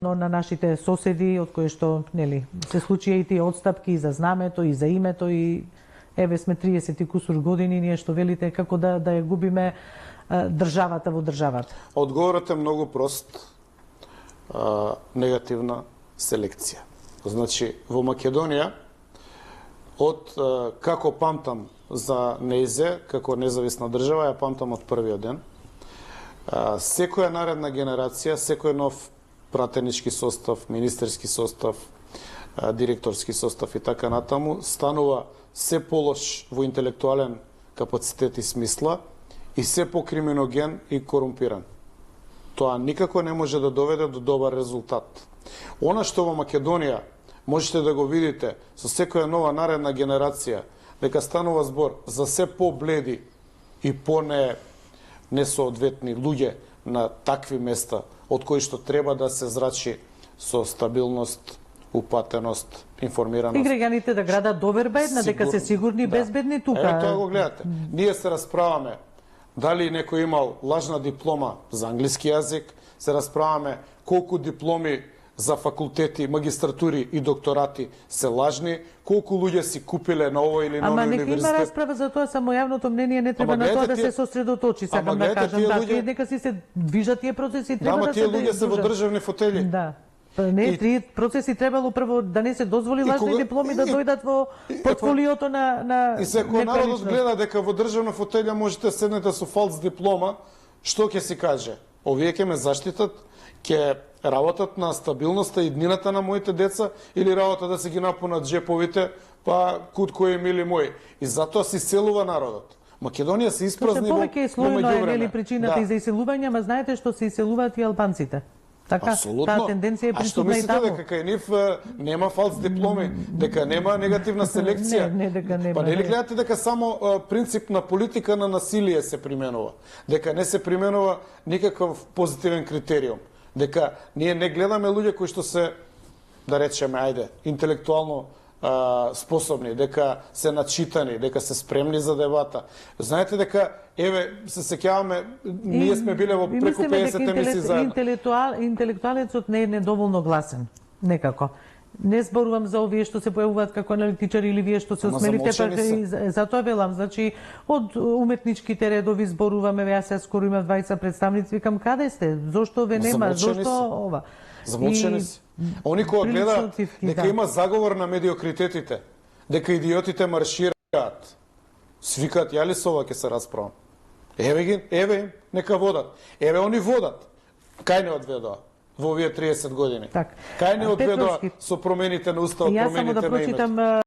на нашите соседи, од кои што се случија и тие отстапки и за знамето, и за името, и еве сме 30 и кусур години, ние што велите, како да ја губиме државата во државата? Одговорот е многу прост. Негативна селекција. Значи, во Македонија, од како памтам за НЕИЗЕ, како независна држава, ја памтам од првиот ден, секоја наредна генерација, секој нов пратенички состав, министерски состав, директорски состав и така натаму, станува се полош во интелектуален капацитет и смисла и се покриминоген и корумпиран. Тоа никако не може да доведе до добар резултат. Она што во Македонија можете да го видите со секоја нова наредна генерација, дека станува збор за се по-бледи и несоодветни луѓе на такви места, од кои што треба да се зрачи со стабилност, упатеност, информираност. И граѓаните да градат доверба една, дека се сигурни и безбедни тука. Еве тоа го гледате. Ние се расправаме дали некој имал лажна диплома за англиски јазик, се расправаме колку дипломи за факултети, магистратури и докторати се лажни, колку луѓе си купиле на овој или на оној универзитет. Ама нека има расправа за тоа, само јавното мнение не треба на тоа да се сосредоточи, сакам да кажам. Нека си се движат тие процеси, треба да се тие луѓе се во државни фотели. Да. Не, тие процеси требало прво да не се дозволи лажни дипломи да дојдат во портфолиото на И секој народот гледа дека во државна фотелја можете седнете со фалс диплома, што ќе си каже? Овие ќе ме заштитат, ќе работат на стабилноста и иднината на моите деца или работа да се ги напунат джеповите, па куд кој мили мој. И затоа се иселува народот. Македонија се испразни во меѓувреме. Повеќе слојно е причината и за иселување, ама знаете што се иселуваат и албанците. Така, таа тенденција е присутна и таму. А што мислите дека кај нив нема фалс дипломи, дека нема негативна селекција? Не, дека нема. Па нели гледате дека само принцип на политика на насилие се применува? Дека не се применува никаков позитивен критериум? Дека ние не гледаме луѓе кои што се, да речеме, ајде, интелектуално способни, дека се начитани, дека се спремни за дебата. Знаете дека, еве, се сеќаваме, ние сме биле во преку 50 емисии заедно. Интелектуалецот не е недоволно гласен, некако. Не зборувам за овие што се појавуваат како аналитичари или вие што се осмелите, затоа велам, значи, од уметничките редови зборуваме, јас скоро имав 20 представници, викам, каде сте? Зошто ве нема? Зошто ова? Замолчени си. Они кои гледаат дека има заговор на медиокритетите, дека идиотите маршираат, свикаат, ја ли со ова ќе се расправам? Еве ги, еве, нека водат. Еве они водат. Кај не одведоа во овие 30 години? Кај не одведоа со промените на уставот, промените на името?